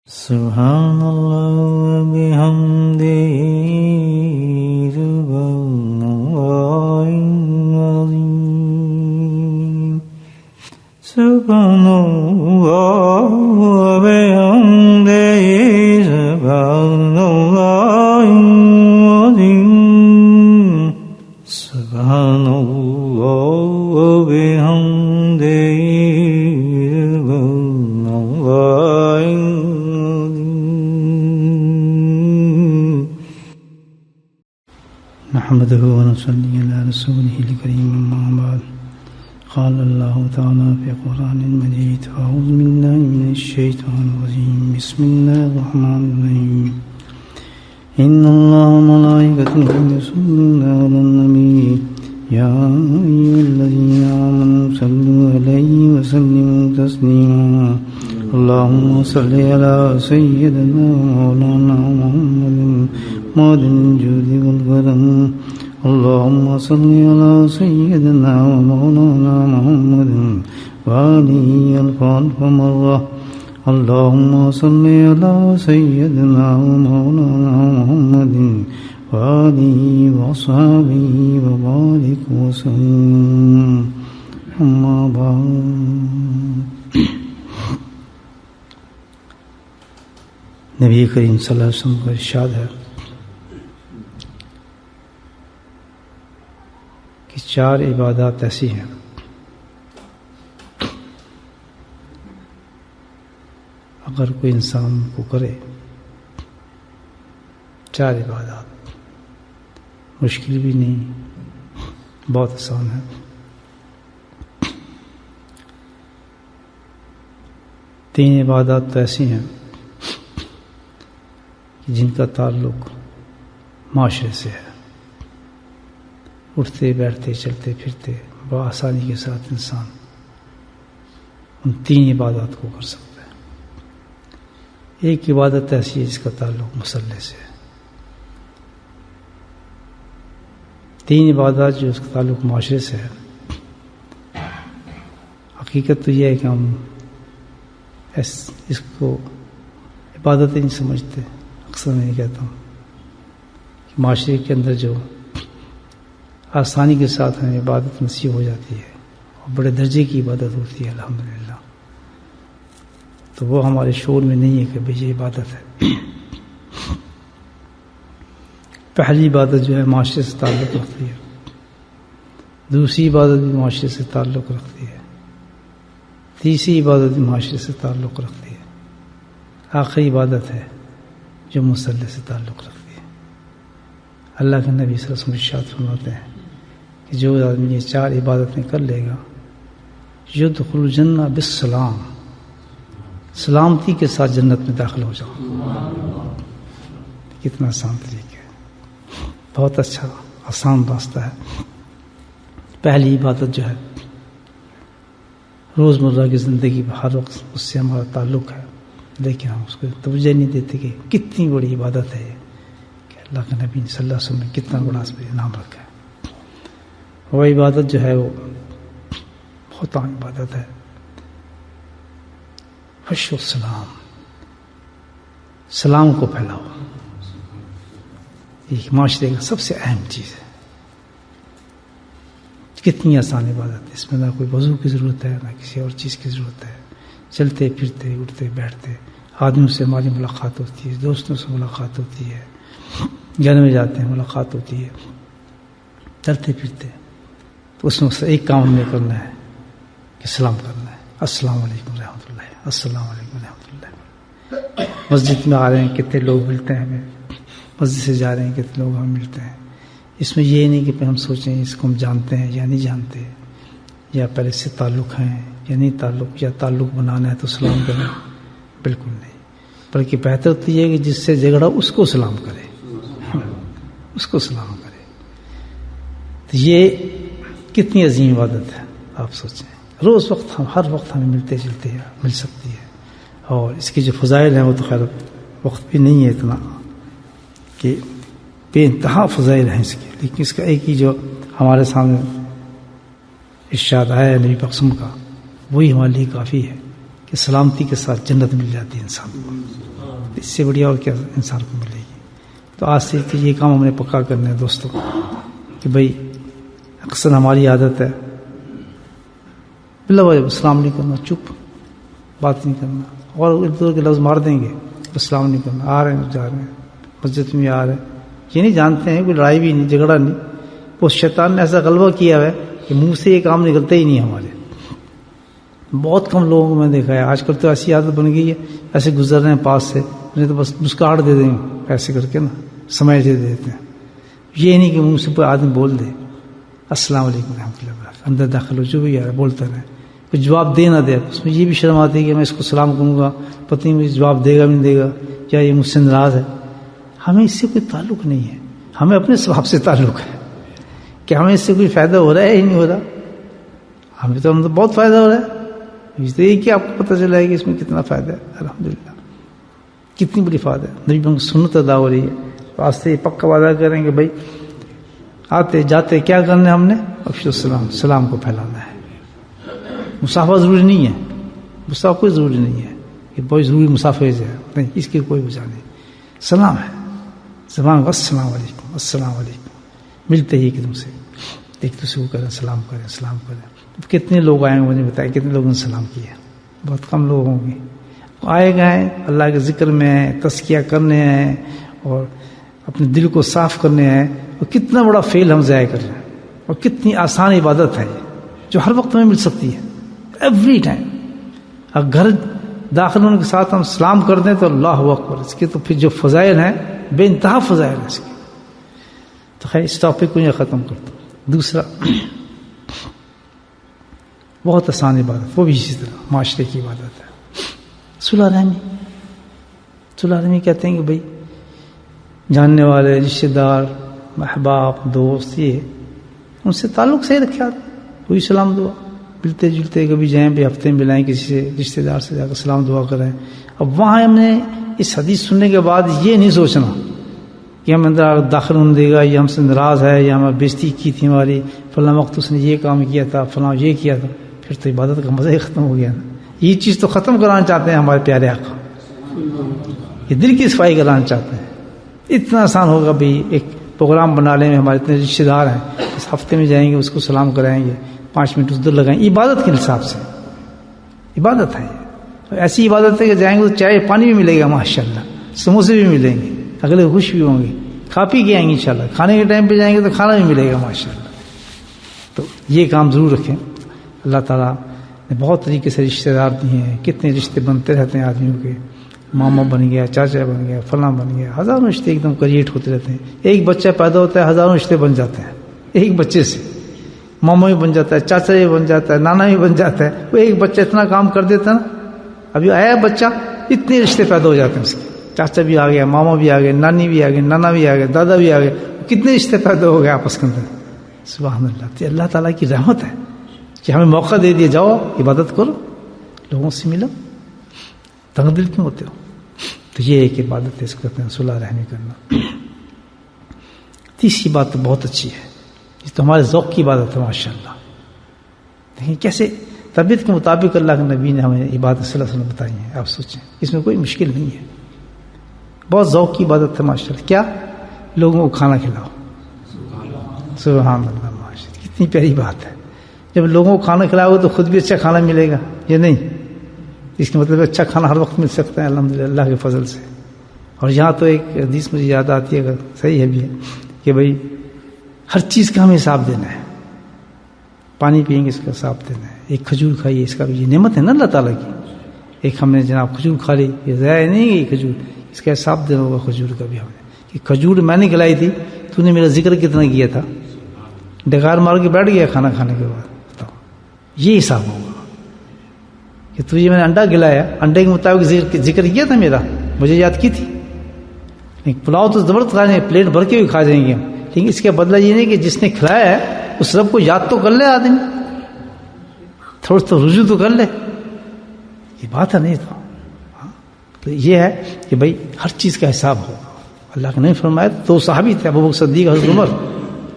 سبحان اللہ وبحمدہ سبحان اللہ العظیم سبحان اللہ وبحمدہ سبحان اللہ العظیم سبحان اللہ وبحمدہ نحمده ونصلي على رسوله الكريم أما بعد قال الله تعالى في القرآن المجيد أعوذ بالله من الشيطان الرجيم بسم الله الرحمن الرحيم إن الله وملائكته يصلون على النبي يا أيها الذين آمنوا صلوا عليه وسلموا تسليما اللهم صل على سيدنا مولانا محمد معدن الجود والكرم اللهم صل على سيدنا ومولانا محمد وآله ألف مرة اللهم صل على سيدنا ومولانا محمد وآله وأصحابه وبارك وسلم أما بعد نبی کریم صلی اللہ علیہ وسلم کا ارشاد ہے کہ 4 عبادات ایسی ہیں اگر کوئی انسان کو کرے 4 عبادات مشکل بھی نہیں بہت آسان ہے تین عبادات تو ایسی ہیں جن کا تعلق معاشرے سے ہے اٹھتے بیٹھتے چلتے پھرتے بآسانی کے ساتھ انسان ان 3 عبادات کو کر سکتا ہے ایک عبادت ایسی ہے جس کا تعلق مصلی سے ہے 3 عبادات جو اس کا تعلق معاشرے سے ہے حقیقت تو یہ ہے کہ ہم اس کو عبادت ہی نہیں سمجھتے اکثر میں کہتا ہوں کہ معاشرے کے اندر جو آسانی کے ساتھ ہمیں عبادت نصیب ہو جاتی ہے اور بڑے درجے کی عبادت ہوتی ہے الحمدللہ تو وہ ہمارے شعور میں نہیں ہے کہ بھئی یہ عبادت ہے پہلی عبادت جو ہے معاشرے سے تعلق رکھتی ہے دوسری عبادت بھی معاشرے سے تعلق رکھتی ہے تیسری عبادت بھی معاشرے سے تعلق رکھتی ہے آخری عبادت ہے جو مصلی سے تعلق رکھتی ہے اللہ کے نبی صلی اللہ علیہ وسلم ارشاد فرماتے ہیں کہ جو آدمی یہ 4 عبادتیں کر لے گا یدخل الجنہ بالسلام سلامتی کے ساتھ جنت میں داخل ہو جاؤ کتنا آسان طریقہ ہے بہت اچھا آسان راستہ ہے پہلی عبادت جو ہے روزمرہ کی زندگی میں ہر وقت اس سے ہمارا تعلق ہے لیکن ہم اس کو توجہ نہیں دیتے کہ کتنی بڑی عبادت ہے کہ اللہ کے نبی صلی اللہ علیہ وسلم نے کتنا بڑا اس پہ انعام رکھا ہے وہ عبادت جو ہے وہ بہت عام عبادت ہے فشو السلام سلام کو پھیلاؤ یہ معاشرے کا سب سے اہم چیز ہے کتنی آسان عبادت ہے اس میں نہ کوئی وضو کی ضرورت ہے نہ کسی اور چیز کی ضرورت ہے چلتے پھرتے اٹھتے بیٹھتے آدمیوں سے ہماری ملاقات ہوتی ہے دوستوں سے ملاقات ہوتی ہے گھر میں جاتے ہیں ملاقات ہوتی ہے چلتے پھرتے تو اس میں ایک کام ہمیں کرنا ہے کہ سلام کرنا ہے السلام علیکم رحمۃ اللہ السلام علیکم رحمۃ اللہ مسجد میں آ رہے ہیں کتنے لوگ ملتے ہیں ہمیں مسجد سے جا رہے ہیں کتنے لوگ ہمیں ملتے ہیں اس میں یہ نہیں کہ ہم سوچیں اس کو ہم جانتے ہیں یا نہیں جانتے یا پہلے سے تعلق ہیں یا نہیں تعلق یا تعلق بنانا ہے تو سلام کریں بالکل نہیں بلکہ بہتر تو یہ ہے کہ جس سے جھگڑا اس کو سلام کرے اس کو سلام کرے تو یہ کتنی عظیم عبادت ہے آپ سوچیں روز وقت ہم ہر وقت ہمیں ملتے جلتے ہیں مل سکتی ہے اور اس کی جو فضائل ہیں وہ تو خیر وقت بھی نہیں ہے اتنا کہ بے انتہا فضائل ہیں اس کے لیکن اس کا ایک ہی جو ہمارے سامنے ارشاد آیا ہے نبی پاک کا وہی ہمارے لیے کافی ہے کہ سلامتی کے ساتھ جنت مل جاتی ہے انسان کو. اس سے بڑھیا اور کیا انسان کو ملے گی. تو آج سے یہ کام ہم نے پکا کرنا ہے دوستوں کہ بھائی اکثر ہماری عادت ہے بلا وجہ السلام نہیں کرنا، چپ بات نہیں کرنا، اور ایک دوسرے کے لفظ مار دیں گے، السلام نہیں کرنا، آ رہے ہیں جا رہے ہیں مسجد میں آ رہے ہیں، یہ نہیں جانتے ہیں کوئی لڑائی بھی نہیں، جھگڑا نہیں. وہ شیطان نے ایسا غلبہ کیا ہے کہ منہ سے یہ کام نکلتا ہی نہیں ہمارے. بہت کم لوگوں کو میں دیکھا ہے آج کل تو ایسی عادت بن گئی ہے، ایسے گزر رہے ہیں پاس سے انہیں تو بس مسکراہٹ دے دیں گے ایسے کر کے نا، سمجھ دے دیتے ہیں. یہ نہیں کہ منہ سے کوئی آدمی بول دے السلام علیکم رحمۃ اللہ وبرکاتہ، اندر داخل ہو جو بھی یار بولتا رہے، کوئی جواب دے نہ دے. اس میں یہ بھی شرم آتی ہے کہ میں اس کو سلام کروں گا، پتہ نہیں مجھے جواب دے گا بھی نہیں دے گا، کیا یہ مجھ سے ناراض ہے. ہمیں اس سے کوئی تعلق نہیں ہے، ہمیں اپنے ثواب سے تعلق ہے کہ ہمیں اس سے کوئی فائدہ ہو رہا ہے یا نہیں ہو رہا. ہمیں تو بہت فائدہ ہو رہا ہے، اس لیے کہ آپ کو پتہ چلا ہے کہ اس میں کتنا فائدہ ہے. الحمدللہ کتنی بڑی فائدہ ہے، نبی کی سنت ادا ہو رہی ہے. واسطے پکا وعدہ کریں کہ بھائی آتے جاتے کیا کرنا ہے ہم نے افشوا السلام، سلام کو پھیلانا ہے. مسافہ ضروری نہیں ہے، مسافہ کوئی ضروری نہیں ہے کہ بہت ضروری مسافہ سے ہے، نہیں، اس کی کوئی وجہ نہیں. سلام ہے زبان کو السلام علیکم السلام علیکم، ملتے ہی ایک دم سے ایک دوسرے کو کریں سلام کریں سلام کریں. کتنے لوگ آئے ہیں مجھے بتائیں کتنے لوگوں نے سلام کیا؟ بہت کم لوگ ہوں گے. آئے گئے اللہ کے ذکر میں ہیں، تزکیہ کرنے ہیں اور اپنے دل کو صاف کرنے ہیں. اور کتنا بڑا فعل ہم ضائع کر رہے ہیں، اور کتنی آسان عبادت ہے جو ہر وقت ہمیں مل سکتی ہے ایوری ٹائم. اگر گھر داخل ہونے کے ساتھ ہم سلام کر دیں تو اللہ اکبر، اس کے تو پھر جو فضائل ہیں بے انتہا فضائل ہیں اس کے. تو خیر اس ٹاپک کو یہ ختم کرتا ہوں. دوسرا بہت آسان عبادت، وہ بھی اسی طرح معاشرے کی عبادت ہے، صلح رحمی. صلح رحمی کہتے ہیں کہ بھائی جاننے والے رشتہ دار احباب دوست یہ ان سے تعلق صحیح رکھے آتے، کوئی سلام دعا ملتے جلتے کبھی جائیں بھی ہفتے میں ملائیں کسی سے رشتہ دار سے جا کر سلام دعا کریں. اب وہاں ہم نے اس حدیث سننے کے بعد یہ نہیں سوچنا کہ ہم اندر داخل ہونے دے گا، یہ ہم سے ناراض ہے یا ہمیں بےزتی کی تھی ہماری، فلاں وقت اس نے یہ کام کیا تھا، فلاں یہ کیا تھا. پھر تو عبادت کا مزہ ہی ختم ہو گیا نا. یہ چیز تو ختم کرانا چاہتے ہیں ہمارے پیارے آقا، یہ دل کی صفائی کرانا چاہتے ہیں. اتنا آسان ہوگا بھی ایک پروگرام بنا لیں، ہمارے اتنے رشتہ دار ہیں، اس ہفتے میں جائیں گے اس کو سلام کرائیں گے، 5 منٹ اس دل لگائیں. عبادت کے حساب سے عبادت ہے. ایسی عبادت ہے کہ جائیں گے تو چائے پانی بھی ملے گا ماشاءاللہ، سموسے بھی ملیں گے، اگلے خوش بھی ہوں گے، کھا پی کے آئیں گے انشاءاللہ. کھانے کے ٹائم پہ جائیں گے تو کھانا بھی ملے گا ماشاءاللہ. تو یہ کام ضرور رکھیں. اللہ تعالیٰ نے بہت طریقے سے رشتہ دار دیے ہیں، کتنے رشتے بنتے رہتے ہیں آدمیوں کے، ماما بن گیا، چاچا بن گیا، فلاں بن گیا، ہزاروں رشتے ایک دم کریٹ ہوتے رہتے ہیں. ایک بچہ پیدا ہوتا ہے ہزاروں رشتے بن جاتے ہیں ایک بچے سے. ماما بھی بن جاتا ہے، چاچا بھی بن جاتا ہے، نانا بھی بن جاتا ہے. وہ ایک بچہ اتنا کام کر دیتا ہے نا، ابھی آیا بچہ اتنے رشتے پیدا ہو جاتے ہیں اس کے. چاچا بھی آ گیا، ماما بھی آ گئے، نانی بھی آ گئے، نانا بھی آ گئے، دادا بھی آ گئے، کتنے رشتے پیدا ہو گئے آپس کے اندر. سبحان اللہ. تو اللہ تعالیٰ کی رحمت ہے کہ ہمیں موقع دے دیا، جاؤ عبادت کرو، لوگوں سے ملو، تنگ دل کیوں ہوتے ہو. تو یہ ایک عبادت ہے، اس کو کہتے ہیں صلح رحمی کرنا. تیسری بات تو بہت اچھی ہے، یہ تو ہمارے ذوق کی عبادت ہے ماشاءاللہ. دیکھیں کیسے طبیعت کے مطابق اللہ کے نبی نے ہمیں عبادت صلی اللہ علیہ وسلم بتائی ہیں. آپ سوچیں اس میں کوئی مشکل نہیں ہے، بہت ذوق کی عبادت ہے ماشاءاللہ. کیا؟ لوگوں کو کھانا کھلاؤ. سبحان اللہ ماشاءاللہ، کتنی پیاری بات ہے. جب لوگوں کو کھانا کھلاؤ گے تو خود بھی اچھا کھانا ملے گا، یہ نہیں اس کا مطلب اچھا کھانا ہر وقت مل سکتا ہے الحمدللہ اللہ کے فضل سے. اور یہاں تو ایک حدیث مجھے یاد آتی ہے، اگر صحیح ہے بھی ہے، کہ بھائی ہر چیز کا ہمیں حساب دینا ہے. پانی پئیں گے اس کا حساب دینا ہے. ایک کھجور کھائیے، اس کا بھی یہ نعمت ہے نا اللہ تعالیٰ کی. ایک ہم نے جناب کھجور کھا لی، یہ ضائع نہیں گئی کھجور، اس کا حساب دینا ہوگا کھجور کا بھی. ہم نے کہ کھجور میں نے کھلائی تھی، تو نے میرا ذکر کتنا کیا تھا، ڈکار مار کے بیٹھ گیا کھانا کھانے کے بعد. بتاؤ یہ حساب ہوگا کہ تجھے میں نے انڈا کھلایا، انڈے کے مطابق ذکر کیا تھا میرا، مجھے یاد کی تھی. پلاؤ تو زبردست کھانے، پلیٹ بھر کے بھی کھا جائیں گے ہم، لیکن اس کا بدلہ یہ نہیں کہ جس نے کھلایا ہے اس رب کو یاد تو کر لے آدمی، تھوڑا تو رجوع تو کر لے. یہ بات ہے نہیں تو. تو یہ ہے کہ بھائی ہر چیز کا حساب ہوگا. اللہ کا نہیں فرمایا تو صحابی تھے، ابو بکر صدیق، حضرت عمر،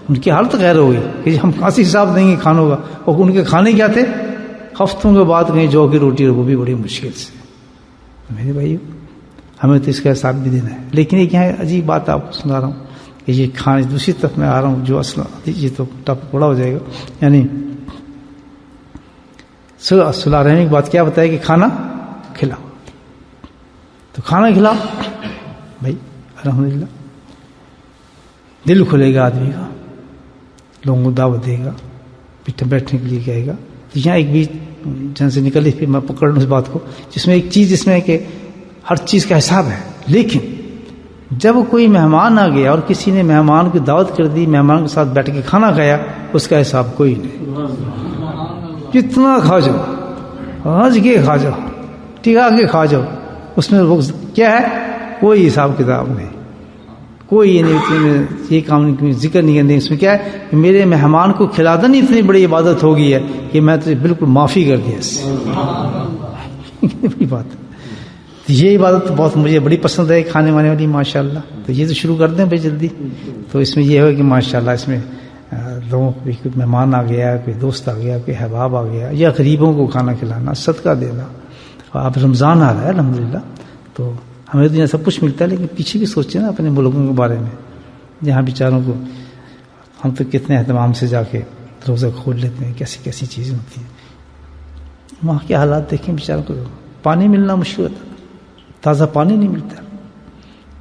ان کی حالت غیر ہوگی کہ ہم کہاں سے حساب دیں گے کھانوں کا. اور ان کے کھانے کیا تھے؟ ہفتوں کے بعد کہیں جو کی روٹی وہ بھی بڑی مشکل سے. میرے بھائی ہمیں تو اس کا حساب بھی دینا ہے. لیکن ایک یہاں عجیب بات آپ کو سنا رہا ہوں کہ یہ کھانے دوسری طرف میں آ رہا ہوں جو اصل یہ تو ٹاپک بڑا ہو جائے گا. یعنی صلح رحمی کی بات کیا بتایا کہ کھانا کھلاؤ. تو کھانا کھلاؤ بھائی الحمدللہ دل کھلے گا آدمی کا, لوگوں کو دعوت دے گا, بیٹھنے کے لیے کہے گا. تو یہاں ایک بھی جن سے نکلی پھر میں پکڑ لوں اس بات کو جس میں ایک چیز اس میں ہے کہ ہر چیز کا حساب ہے. لیکن جب کوئی مہمان آ گیا اور کسی نے مہمان کی دعوت کر دی, مہمان کے ساتھ بیٹھ کے کھانا کھایا, اس کا حساب کوئی نہیں. جتنا کھا جاؤ ہنس کے کھا جاؤ ٹکا کے کھا جاؤ, اس میں کیا ہے کوئی حساب کتاب نہیں, کوئی یہ نہیں یہ کام نہیں, ذکر نہیں کرنے. اس میں کیا ہے کہ میرے مہمان کو کھلانا نہیں اتنی بڑی عبادت ہو گئی ہے کہ میں تجھے بالکل معافی کر دیا اس سے. بڑی بات ہے. یہ عبادت بہت مجھے بڑی پسند ہے کھانے وانے والی ماشاء اللہ. تو یہ تو شروع کر دیں بھائی جلدی. تو اس میں یہ ہے کہ ماشاء اللہ اس میں لوگوں کو کوئی مہمان آ گیا, کوئی دوست آ گیا, کوئی احباب آ گیا, یا غریبوں کو کھانا کھلانا, صدقہ دینا. اب رمضان آ رہا ہے الحمدللہ, تو ہمیں تو یہاں سب کچھ ملتا ہے, لیکن پیچھے بھی سوچیں نا اپنے ملکوں کے بارے میں, جہاں بیچاروں کو ہم تو کتنے اہتمام سے جا کے روزہ کھول لیتے ہیں, کیسی کیسی چیزیں ہوتی ہیں. وہاں کے حالات دیکھیں, بیچاروں کو پانی ملنا مشکل ہوتا ہے, تازہ پانی نہیں ملتا.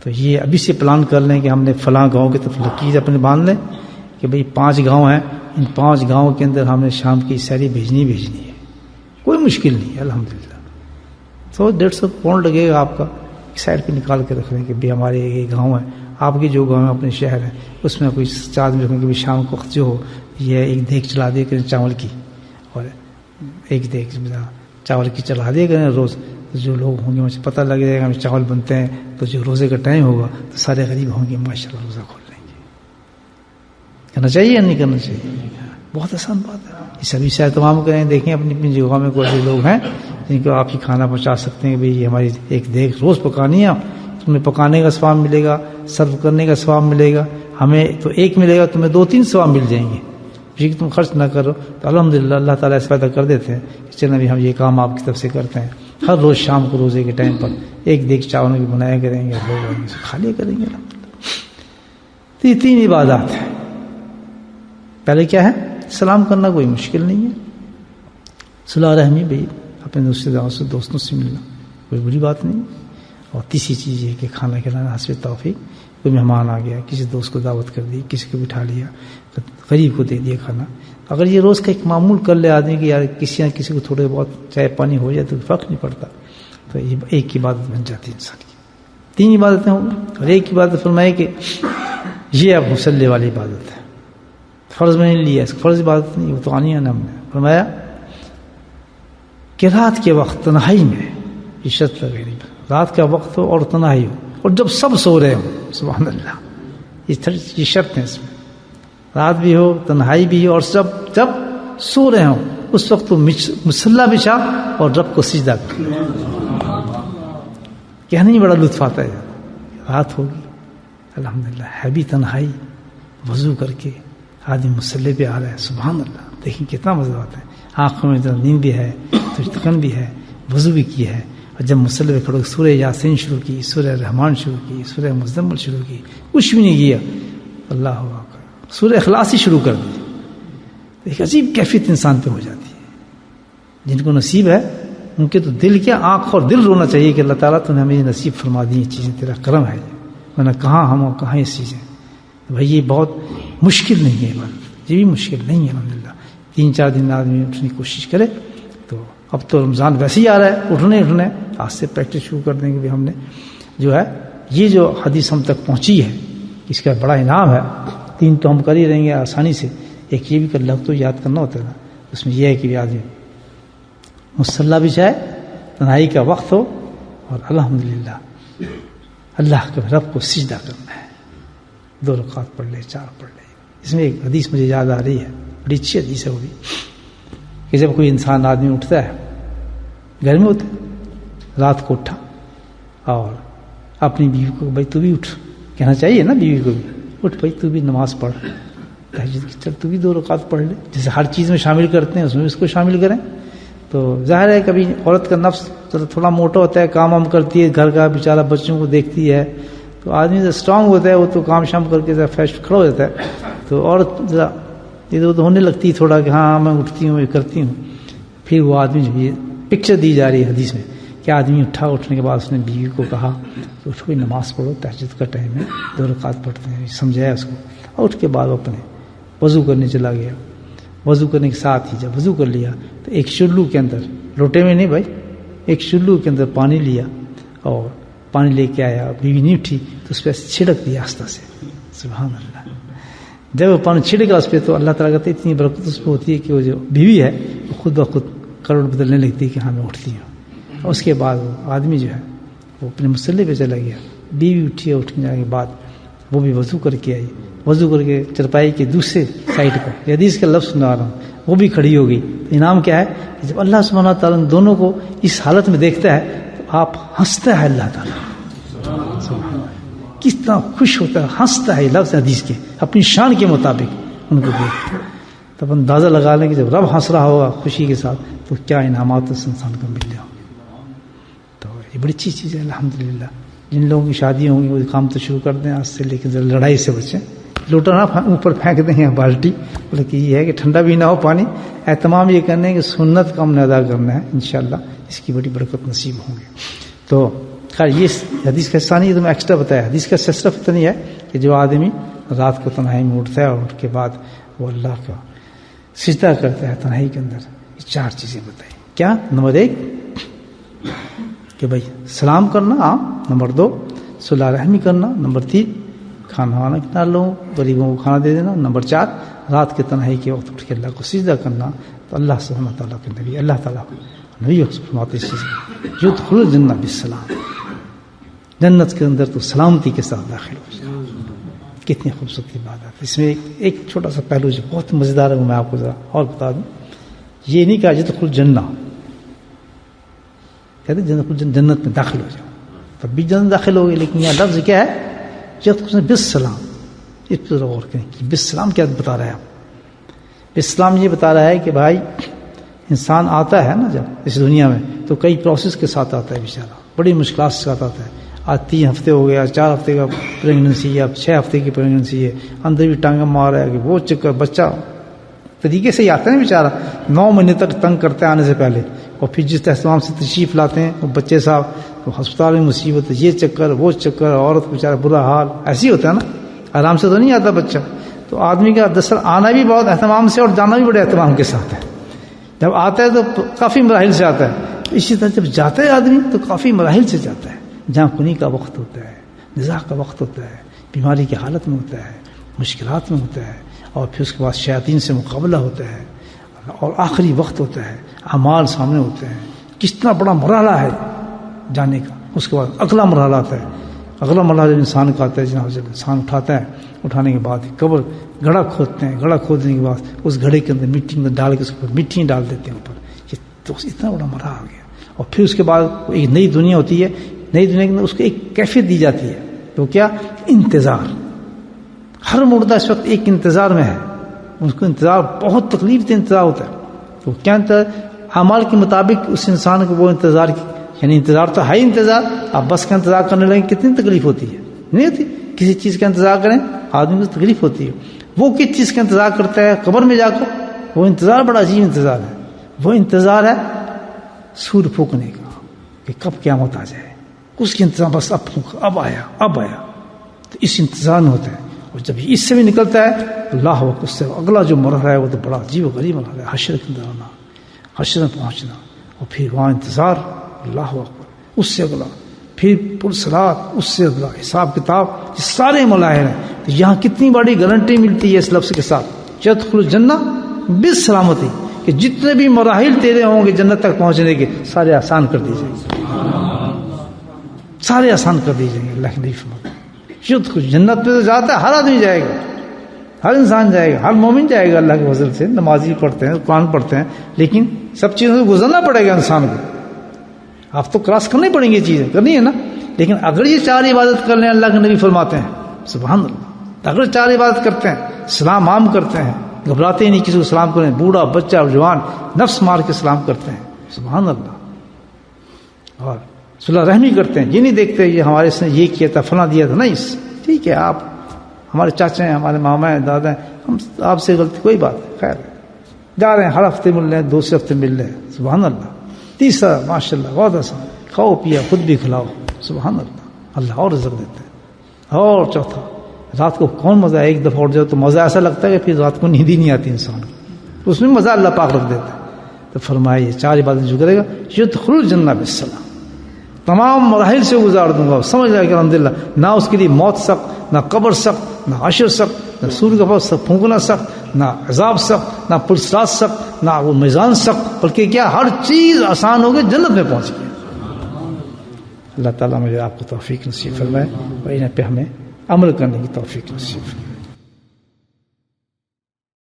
تو یہ ابھی سے پلان کر لیں کہ ہم نے فلاں گاؤں کی طرف لکیر اپنے باندھ لیں کہ بھئی 5 گاؤں ہیں, ان 5 گاؤں کے اندر ہم نے شام کی سیری بھیجنی ہے. کوئی مشکل نہیں ہے الحمدللہ. 100-150 پاؤنڈ لگے گا آپ کا, ایک سائڈ پہ نکال کے رکھ لیں کہ بھئی ہمارے یہ گاؤں ہے, آپ کے جو گاؤں ہے اپنے شہر ہے, اس میں کوئی 4 آدمی رکھیں کہ بھئی شام کو وقت جو ہو یہ ایک دیگ چلا دیا کریں چاول کی, اور ایک دیگ چاول کی چلا دیا کریں روز. جو لوگ ہوں گے مجھے پتہ لگ جائے گا ہمیں چاول بنتے ہیں, تو جو روزے کا ٹائم ہوگا تو سارے غریب ہوں گے ماشاء اللہ روزہ کھول لیں گے. کرنا چاہیے یا نہیں کرنا چاہیے؟ بہت آسان بات ہے. یہ سبھی سے اہتمام کریں. دیکھیں اپنی اپنی جگہوں میں کوئی ایسے لوگ ہیں جن کو آپ ہی کھانا پہنچا سکتے ہیں کہ بھئی یہ ہماری ایک دیگ روز پکانی ہے, تمہیں پکانے کا ثواب ملے گا, سرو کرنے کا ثواب ملے گا. ہمیں تو ایک ملے گا, تمہیں 2-3 ثواب مل جائیں گے. کہ تم خرچ نہ کرو. تو الحمدللہ اللہ تعالیٰ اس پیدا کر دیتے ہیں کہ چلیں ابھی ہم یہ کام آپ کی طرف سے کرتے ہیں. ہر روز شام کو روزے کے ٹائم پر ایک دیگ چاول کی بنایا کریں گے, لوگ کھا لیا کریں گے. تو یہ 3 عبادات ہیں. پہلے کیا ہے, سلام کرنا کوئی مشکل نہیں ہے. صلح رحمی بھائی اپنے دوستوں سے ملنا کوئی بری بات نہیں. اور تیسری چیز یہ کہ کھانا کھلانا حسب توفیق. کوئی مہمان آ گیا, کسی دوست کو دعوت کر دی, کسی کو بٹھا لیا, غریب کو دے دیا کھانا. اگر یہ روز کا ایک معمول کر لے آدمی کہ یار کسی نہ کسی کو تھوڑے بہت چائے پانی ہو جائے تو فرق نہیں پڑتا, تو یہ ایک عبادت بن جاتی ہے انسان کی. 3 عبادتیں ہوں. اور ایک عبادت فرمائے کہ یہ اب مصلی والی عبادت ہے, فرض میں نہیں لیا, اس فرض عبادت نہیں, وہ تو آنی ہے نا. ہم نے فرمایا کہ رات کے وقت تنہائی میں, یہ شرط لگے نہیں, رات کا وقت ہو اور تنہائی ہو, اور جب سب سو رہے ہوں. سبحان اللہ, یہ شرط ہے اس میں. رات بھی ہو, تنہائی بھی ہو, اور جب سو رہے ہوں اس وقت تو مصلی بچھا اور رب کو سجدہ کر. کہنے بڑا لطف آتا ہے. رات ہوگی الحمدللہ, ہے بھی تنہائی, وضو کر کے آدمی مصلی پہ آ رہا ہے. سبحان اللہ, دیکھیں کتنا مزہ آتا ہے. آنکھوں میں نیند بھی ہے, تھکن بھی ہے, وضو بھی کی ہے. اور جب مصلی پہ کھڑو سورہ یاسین شروع کی, سورہ رحمان شروع کی, سورہ مزمل شروع کی, کچھ بھی نہیں کیا, اللہ اکبر, سورہ اخلاص ہی شروع کر دی. ایک عجیب کیفیت انسان پہ ہو جاتی ہے. جن کو نصیب ہے ان کے تو دل کیا, آنکھ اور دل رونا چاہیے کہ اللہ تعالیٰ تو نے ہمیں یہ نصیب فرما دی یہ چیزیں, تیرا کرم ہے. ورنہ کہاں ہم اور کہاں یہ چیزیں. بھائی یہ بہت مشکل نہیں ہے عبادت, یہ بھی مشکل نہیں ہے الحمدللہ. 3-4 دن آدمی اٹھنے کی کوشش کرے. تو اب تو رمضان ویسے ہی آ رہا ہے, اٹھنے آج سے پریکٹس شروع کر دیں گے. ہم نے جو ہے یہ جو حدیث ہم تک پہنچی ہے اس کا بڑا انعام ہے. 3 تو ہم کر ہی رہیں گے آسانی سے, ایک یہ بھی کر لفظ تو یاد کرنا ہوتا ہے نا. اس میں یہ ہے کہ آدمی مصلی بچھائے, تنہائی کا وقت ہو, اور الحمدللہ اللہ کے رب کو سجدہ کرنا ہے. 2 رکعت پڑھ لے, 4 پڑھ لے. اس میں ایک حدیث مجھے یاد آ رہی ہے, بڑی اچھی حدیث ہے وہ بھی, کہ جب کوئی انسان آدمی اٹھتا ہے, گھر میں ہوتا ہے, رات کو اٹھا اور اپنی بیوی کو بھائی تو بھی اٹھ, کہنا چاہیے نا بیوی کو بھی, اٹھ بھائی تو بھی نماز پڑھ, تہجد کی چل تو بھی 2 رکعت پڑھ لے. جیسے ہر چیز میں شامل کرتے ہیں اس میں اس کو شامل کریں. تو ظاہر ہے کبھی عورت کا نفس تھوڑا موٹا ہوتا ہے، کام وام کرتی ہے، گھر کا بیچارہ بچوں کو دیکھتی ہے، تو آدمی جو اسٹرانگ ہوتا ہے وہ تو کام شام کر کے ذرا فریش کھڑا ہو جاتا ہے، تو عورت ذرا ادھر ادھر ہونے لگتی ہے تھوڑا کہ ہاں میں اٹھتی ہوں، یہ کرتی ہوں. پھر وہ آدمی جو یہ پکچر دی جا رہی ہے حدیث میں کہ آدمی اٹھنے کے بعد اس نے بیوی کو کہا کہ اٹھو نماز پڑھو، تہجد کا ٹائم ہے، 2 رکعت پڑھتے ہیں، سمجھایا اس کو. اور اٹھ کے بعد وہ اپنے وضو کرنے چلا گیا. وضو کرنے کے ساتھ ہی جب وضو کر لیا تو ایک چلو کے اندر، لوٹے میں نہیں بھائی، ایک چلو کے اندر پانی لیا اور پانی لے کے آیا. بیوی نہیں اٹھی تو اس پہ چھڑک دیا آستہ سے. سبحان اللہ. جب وہ پانی چھڑکا اس پہ تو اللہ تعالیٰ کہتے اتنی برکت اس پہ ہوتی ہے کہ وہ جو بیوی ہے وہ خود بخود کروڑ بدلنے لگتی ہے کہ ہاں میں اٹھتی ہوں. اور اس کے بعد وہ آدمی جو ہے وہ اپنے مسلح پہ چلا گیا. بیوی اٹھی، اٹھنے جانے کے بعد وہ بھی وضو کر کے آئی. وضو کر کے چرپائی کے دوسرے سائڈ پر حدیث کا لفظ سنا رہا ہوں، وہ بھی کھڑی ہو گئی. انعام کیا ہے کہ جب اللہ سبحانہ تعالیٰ دونوں کو اس حالت میں دیکھتا ہے تو آپ ہنستا ہے. اللہ تعالیٰ کتنا خوش ہوتا ہے، ہنستا ہے. لفظ حدیث کے اپنی شان کے مطابق ان کو دیکھ تب اندازہ لگا لیں کہ جب رب ہنس رہا ہوگا خوشی کے ساتھ تو کیا انعامات اس انسان کو مل جائیں. تو یہ بڑی اچھی چیز ہے الحمدللہ. جن لوگوں کی شادی ہوں گی وہ کام تو شروع کر دیں آج سے، لیکن لڑائی سے بچیں. لوٹا نہ اوپر پھینک دیں یا بالٹی، بلکہ یہ ہے کہ ٹھنڈا بھی نہ ہو پانی. اہتمام یہ کرنے کہ سنت کا ہم نے ادا کرنا ہے، انشاءاللہ اس کی بڑی برکت نصیب ہوں گی. تو خیر یہ حدیث کا حصہ نہیں، تو میں ایکسٹرا بتایا. حدیث کا صرف اتنا ہی ہے کہ جو آدمی رات کو تنہائی میں اٹھتا ہے اور اٹھ کے بعد وہ اللہ کا سجدہ کرتا ہے تنہائی کے اندر، یہ 4 چیزیں بتائی. کیا؟ نمبر 1 کہ بھائی سلام کرنا، ہاں. نمبر 2 صلح رحمی کرنا. نمبر 3 کھانا وانا کتنا لوگوں غریبوں کو کھانا دے دینا. نمبر 4 رات کے تنہائی کے وقت اٹھ کے اللہ کو سجدہ کرنا. تو اللہ سبحانہ تعالیٰ کے نبی، اللہ تعالیٰ نبی فرماتے اس چیز میں یدخل الجنہ بالسلام، جنت کے اندر تو سلامتی کے ساتھ داخل ہو جائے. کتنی خوبصورت بات ہے. اس میں ایک چھوٹا سا پہلو جو بہت مزیدار ہے وہ میں آپ کو ذرا اور بتا دوں. یہ نہیں کہا یدخل الجنہ، کہتے جنت میں داخل ہو جاؤ، تب بھی جنت داخل ہوگی. لیکن یہاں لفظ کیا ہے؟ یدخل بالسلام. اس پر غور کریں کہ بالسلام کیا بتا رہا ہے آپ. اسلام یہ بتا رہا ہے کہ بھائی انسان آتا ہے نا جب اس دنیا میں تو کئی پروسیس کے ساتھ آتا ہے بیچارہ، بڑی مشکلات کے ساتھ آتا ہے. آج 3 ہفتے ہو گیا، 4 ہفتے کا پریگننسی ہے، اب 6 ہفتے کی پریگننسی ہے، اندر بھی ٹانگا مار رہا ہے کہ وہ چکر بچہ طریقے سے ہی آتا ہے نا بیچارہ. 9 مہینے تک تنگ کرتے ہیں آنے سے پہلے، اور پھر جس اہتمام سے تشریف لاتے ہیں وہ بچے صاحب تو ہسپتال میں مصیبت، یہ چکر وہ چکر، عورت بیچارہ برا حال. ایسے ہی ہوتا ہے نا، آرام سے تو نہیں آتا بچہ. تو آدمی کا دراصل آنا بھی بہت اہتمام سے اور جانا بھی بڑے اہتمام کے ساتھ ہے. جب آتا ہے تو کافی مراحل سے آتا ہے، اسی طرح جب جاتا ہے آدمی تو کافی مراحل سے جاتا ہے، جہاں کنی کا وقت ہوتا ہے، نزاع کا وقت ہوتا ہے، بیماری کی حالت میں ہوتا ہے، مشکلات میں ہوتا ہے، اور پھر اس کے بعد شیاطین سے مقابلہ ہوتا ہے، اور آخری وقت ہوتا ہے، اعمال سامنے ہوتے ہیں. کتنا بڑا مرحلہ ہے جانے کا. اس کے بعد اگلا مرحلہ آتا ہے. اگلا مرحلہ جب انسان کا آتا ہے، جب انسان اٹھاتا ہے، اٹھانے کے بعد قبر گڑھا کھودتے ہیں، گڑھا کھودنے کے بعد اس گڑھے کے اندر مٹی میں ڈال کے اس کے اوپر مٹی ڈال دیتے ہیں اوپر. یہ تو اتنا بڑا مرحلہ آ گیا. اور پھر اس کے بعد ایک نئی دنیا ہوتی ہے. نئی دنیا کے اندر اس کو ایک کیفیت دی جاتی ہے. تو کیا؟ انتظار. ہر مردہ اس وقت ایک انتظار میں ہے. اس کو انتظار بہت تکلیف دہ انتظار ہوتا ہے. تو کیا اعمال کے مطابق اس انسان کو وہ انتظار یعنی انتظار تو ہے انتظار. آپ بس کا انتظار کرنے لگیں کتنی تکلیف ہوتی ہے؟ نہیں ہوتی. کسی چیز کا انتظار کریں آدمی کو تکلیف ہوتی ہے. وہ کس چیز کا انتظار کرتا ہے قبر میں جا کر؟ وہ انتظار بڑا عجیب انتظار ہے. وہ انتظار ہے سور پھونکنے کا کہ کب قیامت آ جائے. اس کے انتظار بس اب پھونک، اب آیا اب آیا. تو اس انتظار میں ہوتا ہے. اور جب اس سے بھی نکلتا ہے اللہ وقت اس سے اگلا جو مرحلہ ہے وہ تو بڑا عجیب و غریب مرحلہ ہے. حشر کے اندر آنا، حشر میں پہنچنا، اور پھر وہاں انتظار اللہ اکبر. اس سے اگلا پھر پرصلات، اس سے اگلا حساب کتاب. یہ سارے ملاحظ ہیں. تو یہاں کتنی بڑی گارنٹی ملتی ہے اس لفظ کے ساتھ یدخل الجنہ بالسلامتی، کہ جتنے بھی مراحل تیرے ہوں گے جنت تک پہنچنے کے سارے آسان کر دیے جائیں گے، سارے آسان کر دیے جائیں گے. اللہ کے نبی فرماتے ہیں یدخل جنت پہ تو جاتا ہے ہر آدمی جائے گا، ہر انسان جائے گا، ہر مومن جائے گا اللہ کے فضل سے. نمازی پڑھتے ہیں، قرآن پڑھتے ہیں، لیکن سب چیزوں سے گزرنا پڑے گا انسان کو. آپ تو کراس کرنی پڑیں گی، چیزیں کرنی ہے نا. لیکن اگر یہ 4 عبادت کر لیں اللہ کے نبی فرماتے ہیں سبحان اللہ، اگر 4 عبادت کرتے ہیں، سلام عام کرتے ہیں، گھبراتے ہی نہیں کسی کو سلام کریں، بوڑھا بچہ جوان نفس مار کے سلام کرتے ہیں، سبحان اللہ. اور صلح رحمی کرتے ہیں، یہ نہیں دیکھتے یہ ہمارے اس نے یہ کیا تھا فلاں دیا تھا، نہیں، ٹھیک ہے آپ ہمارے چاچا ہیں، ہمارے ماما ہیں، دادا ہیں، ہم آپ سے غلطی کوئی بات نہیں، خیر جا رہے ہیں، ہر ہفتے مل رہے ہیں، دوسرے ہفتے مل رہے ہیں، سبحان اللہ. تیسرا ماشاء اللہ بہت آسان، کھاؤ پیا خود بھی کھلاؤ، سبحان اللہ، اللہ اور رزق دیتے ہیں. اور چوتھا، رات کو کون مزہ ہے، ایک دفعہ اٹھ جاؤ تو مزہ ایسا لگتا ہے کہ پھر رات کو نیند ہی نہیں آتی انسان کو، اس میں مزہ اللہ پاک رکھ دیتا ہے. تو فرمایا یہ 4 عبادت جو کرے گا یدخل الجنہ بالسلام، تمام مراحل سے گزار دوں گا. سمجھ رہا ہے کہ الحمدللہ نہ اس کے لیے موت سخت، نہ قبر سخت، نہ حشر سخت، نہ سور کا پاس پھونکنا سخت، نہ عذاب سخت، نہ پلسرات سخت، نہ وہ میزان سخت، بلکہ کیا ہر چیز آسان ہو گئی، جنت میں پہنچ گئے. اللہ تعالیٰ مجھے آپ کو توفیق نصیب فرمائے اور انہیں پہ ہمیں عمل کرنے کی توفیق نصیب فرمائے.